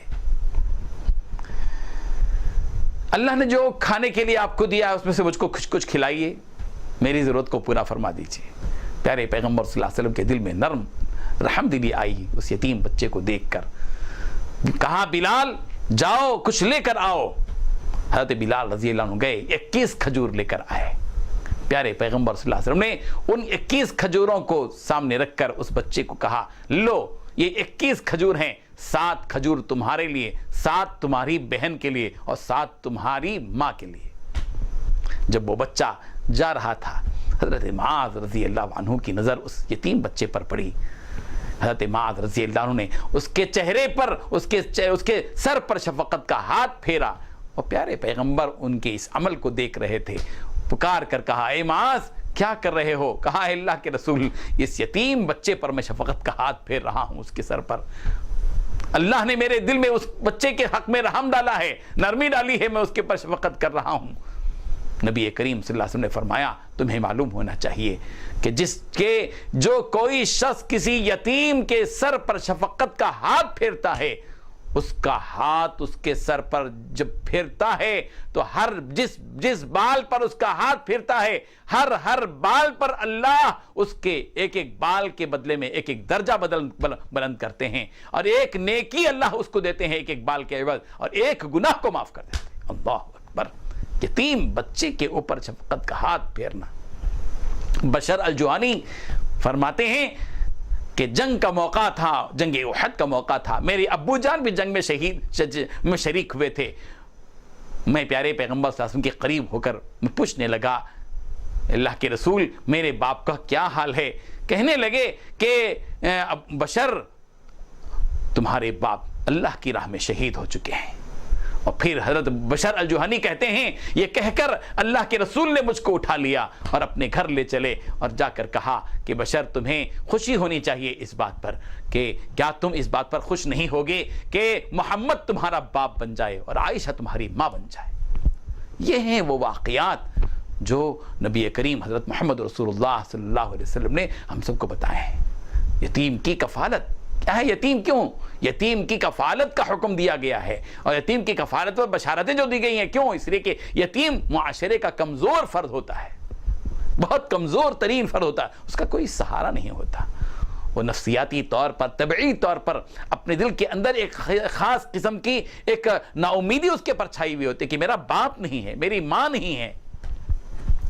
[SPEAKER 1] اللہ نے جو کھانے کے لیے آپ کو دیا ہے اس میں سے مجھ کو کچھ کھلائیے، میری ضرورت کو پورا فرما دیجیے. پیارے پیغمبر صلی اللہ علیہ وسلم کے دل میں نرم رحم دلی آئی اس یتیم بچے کو دیکھ کر. کہا بلال جاؤ کچھ لے کر آؤ. حضرت بلال رضی اللہ عنہ گئے، 21 کھجور لے کر آئے. پیارے پیغمبر صلی اللہ علیہ وسلم نے ان 21 کھجوروں کو سامنے رکھ کر اس بچے کو کہا لو یہ 21 کھجور ہیں، 7 کھجور تمہارے لیے، 7 تمہاری بہن کے لیے اور 7 تمہاری ماں کے لیے. جب وہ بچہ جا رہا تھا حضرت معاذ رضی اللہ عنہ کی نظر اس یتیم بچے پر پڑی. حضرت معاذ رضی اللہ عنہ نے اس کے چہرے پر اس کے سر پر شفقت کا ہاتھ پھیرا اور پیارے پیغمبر ان کے اس عمل کو دیکھ رہے تھے. پکار کر کہا اے معاذ کیا کر رہے ہو؟ کہا اے اللہ کے رسول اس یتیم بچے پر میں شفقت کا ہاتھ پھیر رہا ہوں، اس کے سر پر. اللہ نے میرے دل میں اس بچے کے حق میں رحم ڈالا ہے، نرمی ڈالی ہے، میں اس کے پر شفقت کر رہا ہوں. نبی کریم صلی اللہ علیہ وسلم نے فرمایا تمہیں معلوم ہونا چاہیے کہ جو کوئی شخص کسی یتیم کے سر پر شفقت کا ہاتھ پھیرتا ہے، اس کا ہاتھ اس کے سر پر جب پھیرتا ہے تو ہر جس بال پر اس کا ہاتھ پھیرتا ہے ہر بال پر اللہ اس کے ایک بال کے بدلے میں ایک درجہ بلند کرتے ہیں اور ایک نیکی اللہ اس کو دیتے ہیں ایک بال کے عوض، اور ایک گناہ کو معاف کر دیتے ہیں. اللہ اکبر. یتیم بچے کے اوپر شفقت کا ہاتھ پھیرنا. بشر الجوانی فرماتے ہیں کہ جنگ کا موقع تھا، جنگ احد کا موقع تھا، میرے ابو جان بھی جنگ میں شریک ہوئے تھے. میں پیارے پیغمبر صلی اللہ علیہ وسلم کے قریب ہو کر میں پوچھنے لگا اللہ کے رسول میرے باپ کا کیا حال ہے؟ کہنے لگے کہ بشر تمہارے باپ اللہ کی راہ میں شہید ہو چکے ہیں. اور پھر حضرت بشر الجوہنی کہتے ہیں یہ کہہ کر اللہ کے رسول نے مجھ کو اٹھا لیا اور اپنے گھر لے چلے اور جا کر کہا کہ بشر تمہیں خوشی ہونی چاہیے اس بات پر کہ کیا تم اس بات پر خوش نہیں ہوگے کہ محمد تمہارا باپ بن جائے اور عائشہ تمہاری ماں بن جائے. یہ ہیں وہ واقعات جو نبی کریم حضرت محمد رسول اللہ صلی اللہ علیہ وسلم نے ہم سب کو بتائے ہیں. یتیم کی کفالت کیا ہے؟ یتیم کیوں؟ یتیم کی کفالت کا حکم دیا گیا ہے اور یتیم کی کفالت پر بشارتیں جو دی گئی ہیں کیوں؟ اس لیے کہ یتیم معاشرے کا کمزور فرد ہوتا ہے، بہت کمزور ترین فرد ہوتا ہے، اس کا کوئی سہارا نہیں ہوتا. وہ نفسیاتی طور پر طبعی طور پر اپنے دل کے اندر ایک خاص قسم کی ایک نا امیدی اس کے پر چھائی ہوئی ہوتی ہے کہ میرا باپ نہیں ہے، میری ماں نہیں ہے.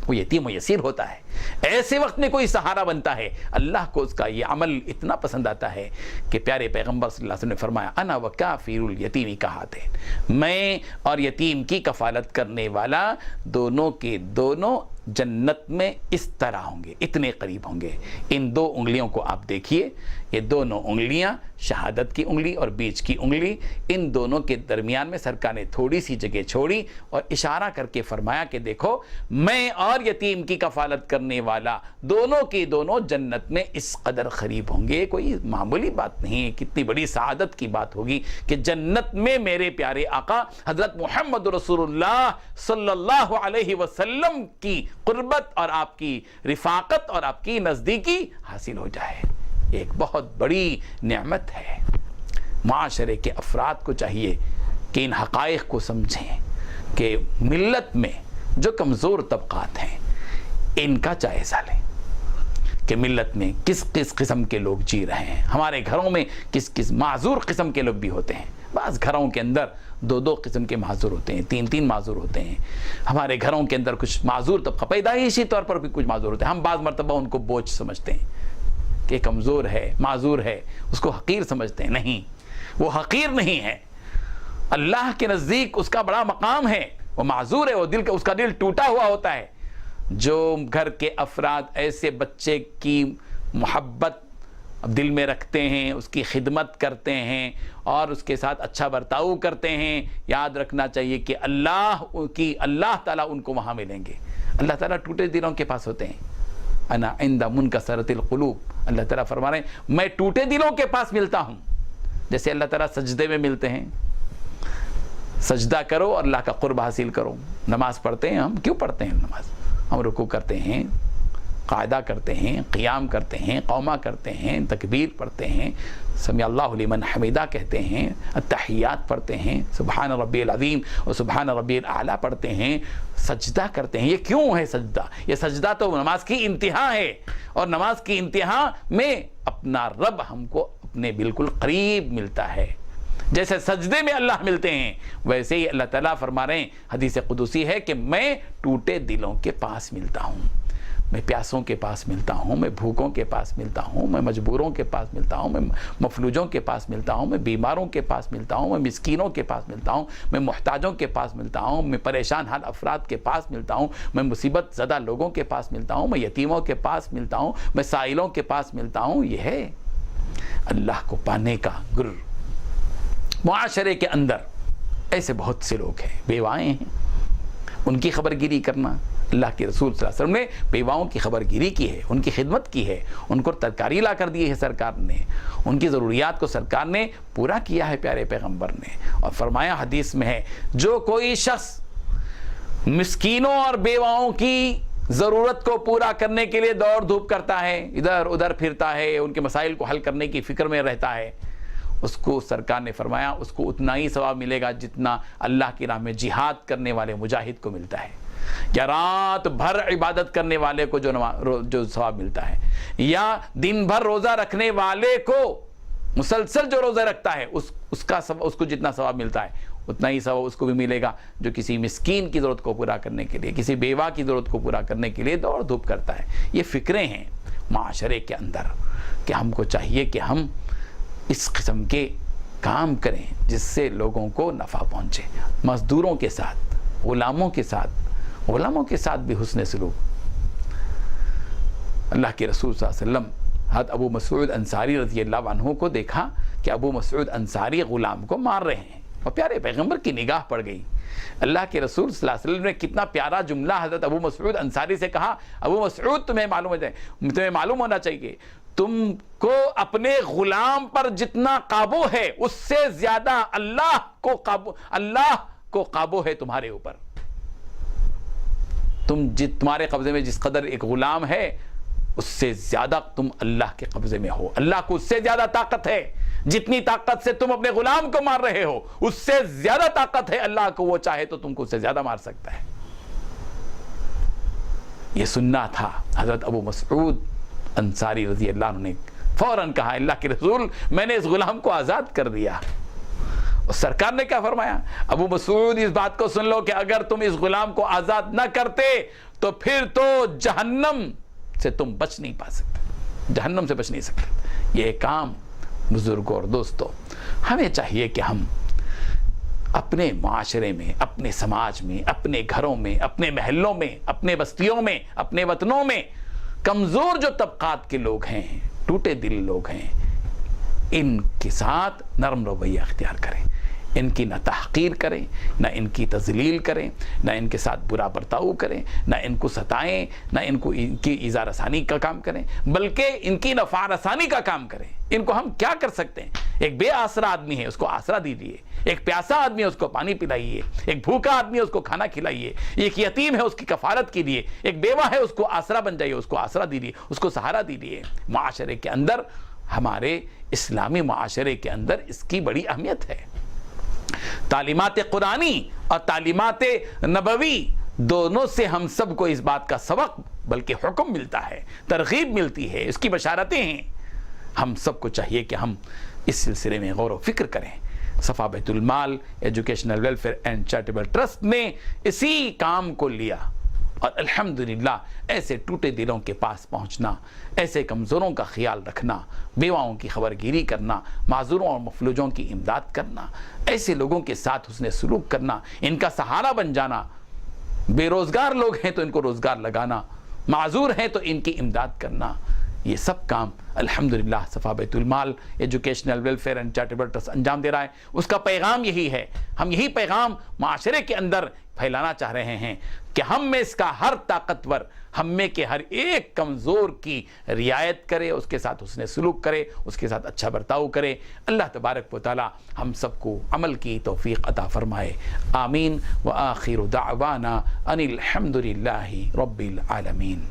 [SPEAKER 1] وہ یتیم و یسیر ہوتا ہے. ایسے وقت میں کوئی سہارا بنتا ہے. اللہ کو اس کا یہ عمل اتنا پسند آتا ہے کہ پیارے پیغمبر صلی اللہ علیہ وسلم نے فرمایا انا وکافر الیتیم کہاتین، میں اور یتیم کی کفالت کرنے والا دونوں کے دونوں جنت میں اس طرح ہوں گے، اتنے قریب ہوں گے. ان دو انگلیوں کو آپ دیکھیے، یہ دونوں انگلیاں شہادت کی انگلی اور بیچ کی انگلی، ان دونوں کے درمیان میں سرکار نے تھوڑی سی جگہ چھوڑی اور اشارہ کر کے فرمایا کہ دیکھو میں اور یتیم کی کفالت کرنے والا دونوں کے دونوں جنت میں اس قدر قریب ہوں گے. کوئی معمولی بات نہیں ہے، کتنی بڑی سعادت کی بات ہوگی کہ جنت میں میرے پیارے آقا حضرت محمد رسول اللہ صلی اللہ علیہ وسلم کی قربت اور آپ کی رفاقت اور آپ کی نزدیکی حاصل ہو جائے. ایک بہت بڑی نعمت ہے. معاشرے کے افراد کو چاہیے کہ ان حقائق کو سمجھیں کہ ملت میں جو کمزور طبقات ہیں ان کا جائزہ لیں کہ ملت میں کس کس قسم کے لوگ جی رہے ہیں. ہمارے گھروں میں کس کس معذور قسم کے لوگ بھی ہوتے ہیں. بعض گھروں کے اندر 2 قسم کے معذور ہوتے ہیں, 3 معذور ہوتے ہیں. ہمارے گھروں کے اندر کچھ معذور طبقہ پیدائشی طور پر بھی کچھ معذور ہوتے ہیں. ہم بعض مرتبہ ان کو بوجھ سمجھتے ہیں کہ کمزور ہے, معذور ہے, اس کو حقیر سمجھتے ہیں. نہیں, وہ حقیر نہیں ہے. اللہ کے نزدیک اس کا بڑا مقام ہے. وہ معذور ہے, وہ اس کا دل ٹوٹا ہوا ہوتا ہے. جو گھر کے افراد ایسے بچے کی محبت دل میں رکھتے ہیں, اس کی خدمت کرتے ہیں اور اس کے ساتھ اچھا برتاؤ کرتے ہیں, یاد رکھنا چاہیے کہ اللہ تعالیٰ ان کو وہاں ملیں گے. اللہ تعالیٰ ٹوٹے دلوں کے پاس ہوتے ہیں. انا عند منکسرۃ القلوب, اللہ تعالیٰ فرما رہے ہیں میں ٹوٹے دلوں کے پاس ملتا ہوں. جیسے اللہ تعالیٰ سجدے میں ملتے ہیں, سجدہ کرو اور اللہ کا قرب حاصل کرو. نماز پڑھتے ہیں, ہم کیوں پڑھتے ہیں نماز؟ ہم رکوع کرتے ہیں, قاعدہ کرتے ہیں, قیام کرتے ہیں, قومہ کرتے ہیں, تکبیر پڑھتے ہیں, سمع اللہ لمن حمیدہ کہتے ہیں, التحیات پڑھتے ہیں, سبحان ربی العظیم اور سبحان ربی الاعلیٰ پڑھتے ہیں, سجدہ کرتے ہیں. یہ کیوں ہے سجدہ؟ یہ سجدہ تو نماز کی انتہا ہے, اور نماز کی انتہا میں اپنا رب ہم کو اپنے بالکل قریب ملتا ہے. جیسے سجدے میں اللہ ملتے ہیں ویسے ہی اللہ تعالیٰ فرما رہے ہیں, حدیث قدسی ہے کہ میں ٹوٹے دلوں کے پاس ملتا ہوں. میں پیاسوں کے پاس ملتا ہوں, میں بھوکوں کے پاس ملتا ہوں, میں مجبوروں کے پاس ملتا ہوں, میں مفلوجوں کے پاس ملتا ہوں, میں بیماروں کے پاس ملتا ہوں, میں مسکینوں کے پاس ملتا ہوں, میں محتاجوں کے پاس ملتا ہوں, میں پریشان حال افراد کے پاس ملتا ہوں, میں مصیبت زدہ لوگوں کے پاس ملتا ہوں, میں یتیموں کے پاس ملتا ہوں, میں سائلوں کے پاس ملتا ہوں. یہ ہے اللہ کو پانے کا گر. معاشرے کے اندر ایسے بہت سے لوگ ہیں, بیوائیں ہیں, ان کی خبر گیری کرنا. اللہ کے رسول صلی اللہ علیہ وسلم نے بیواؤں کی خبر گیری کی ہے, ان کی خدمت کی ہے, ان کو ترکاری لا کر دی ہے سرکار نے, ان کی ضروریات کو سرکار نے پورا کیا ہے پیارے پیغمبر نے. اور فرمایا حدیث میں ہے, جو کوئی شخص مسکینوں اور بیواؤں کی ضرورت کو پورا کرنے کے لیے دوڑ دھوپ کرتا ہے, ادھر ادھر پھرتا ہے, ان کے مسائل کو حل کرنے کی فکر میں رہتا ہے, اس کو سرکار نے فرمایا اس کو اتنا ہی ثواب ملے گا جتنا اللہ کی راہ میں جہاد کرنے والے مجاہد کو ملتا ہے, یا رات بھر عبادت کرنے والے کو جو ثواب ملتا ہے, یا دن بھر روزہ رکھنے والے کو مسلسل جو روزہ رکھتا ہے اس کو جتنا ثواب ملتا ہے اتنا ہی ثواب اس کو بھی ملے گا جو کسی مسکین کی ضرورت کو پورا کرنے کے لیے, کسی بیوہ کی ضرورت کو پورا کرنے کے لیے دوڑ دھوپ کرتا ہے. یہ فکریں ہیں معاشرے کے اندر کہ ہم کو چاہیے کہ ہم اس قسم کے کام کریں جس سے لوگوں کو نفع پہنچے. مزدوروں کے ساتھ, غلاموں کے ساتھ بھی حسن سلوک. اللہ کے رسول صلی اللہ علیہ وسلم حضرت ابو مسعود انصاری رضی اللہ عنہ کو دیکھا کہ ابو مسعود انصاری غلام کو مار رہے ہیں, اور پیارے پیغمبر کی نگاہ پڑ گئی. اللہ کے رسول صلی اللہ علیہ وسلم نے کتنا پیارا جملہ حضرت ابو مسعود انصاری سے کہا, ابو مسعود تمہیں معلوم ہونا چاہیے تم کو اپنے غلام پر جتنا قابو ہے اس سے زیادہ اللہ کو قابو ہے تمہارے اوپر. تمہارے قبضے میں جس قدر ایک غلام ہے اس سے زیادہ تم اللہ کے قبضے میں ہو. اللہ کو اس سے زیادہ طاقت ہے. جتنی طاقت سے تم اپنے غلام کو مار رہے ہو اس سے زیادہ طاقت ہے اللہ کو, وہ چاہے تو تم کو اس سے زیادہ مار سکتا ہے. یہ سننا تھا. حضرت ابو مسعود انصاری رضی اللہ عنہ نے فوراً کہا, اللہ کے رسول میں نے اس غلام کو آزاد کر دیا. اور سرکار نے کیا فرمایا, ابو مسعود اس بات کو سن لو کہ اگر تم اس غلام کو آزاد نہ کرتے تو پھر تو جہنم سے تم بچ نہیں پا سکتے, جہنم سے بچ نہیں سکتے. یہ کام بزرگوں اور دوستوں ہمیں چاہیے کہ ہم اپنے معاشرے میں, اپنے سماج میں, اپنے گھروں میں, اپنے محلوں میں, اپنے بستیوں میں, اپنے وطنوں میں کمزور جو طبقات کے لوگ ہیں, ٹوٹے دل لوگ ہیں, ان کے ساتھ نرم رویہ اختیار کریں. ان کی نہ تحقیر کریں, نہ ان کی تذلیل کریں, نہ ان کے ساتھ برا برتاؤ کریں, نہ ان کو ستائیں, نہ ان کی ایذا رسانی کا کام کریں, بلکہ ان کی نفع رسانی کا کام کریں. ان کو ہم کیا کر سکتے ہیں؟ ایک بے آسرا آدمی ہے اس کو آسرا دیجیے, ایک پیاسا آدمی ہے اس کو پانی پلائیے, ایک بھوکا آدمی ہے اس کو کھانا کھلائیے, ایک یتیم ہے اس کی کفالت کیجیے, ایک بیوہ ہے اس کو آسرا بن جائیے, اس کو آسرا دیجیے, اس کو سہارا دیجیے. معاشرے کے اندر, ہمارے اسلامی معاشرے کے اندر اس کی بڑی اہمیت ہے. تعلیمات قرآنی اور تعلیمات نبوی دونوں سے ہم سب کو اس بات کا سبق بلکہ حکم ملتا ہے، ترغیب ملتی ہے، اس کی بشارتیں ہیں۔ ہم سب کو چاہیے کہ ہم اس سلسلے میں غور و فکر کریں۔ صفا بیت المال educational welfare and charitable trust نے اسی کام کو لیا، اور الحمدللہ ایسے ٹوٹے دلوں کے پاس پہنچنا، ایسے کمزوروں کا خیال رکھنا، بیواؤں کی خبرگیری کرنا، معذوروں اور مفلوجوں کی امداد کرنا، ایسے لوگوں کے ساتھ حسن سلوک کرنا، ان کا سہارا بن جانا، بے روزگار لوگ ہیں تو ان کو روزگار لگانا، معذور ہیں تو ان کی امداد کرنا، یہ سب کام الحمدللہ صفا بیت المال educational welfare and charitable trust انجام دے رہا ہے۔ اس کا پیغام یہی ہے، ہم یہی پیغام معاشرے کے اندر پھیلانا چاہ رہے ہیں کہ ہم میں اس کا ہر طاقتور، ہم میں کے ہر ایک کمزور کی رعایت کرے، اس کے ساتھ حسن سلوک کرے، اس کے ساتھ اچھا برتاؤ کرے۔ اللہ تبارک و تعالی ہم سب کو عمل کی توفیق عطا فرمائے، آمین۔ وآخر دعوانا ان الحمدللہ رب العالمین۔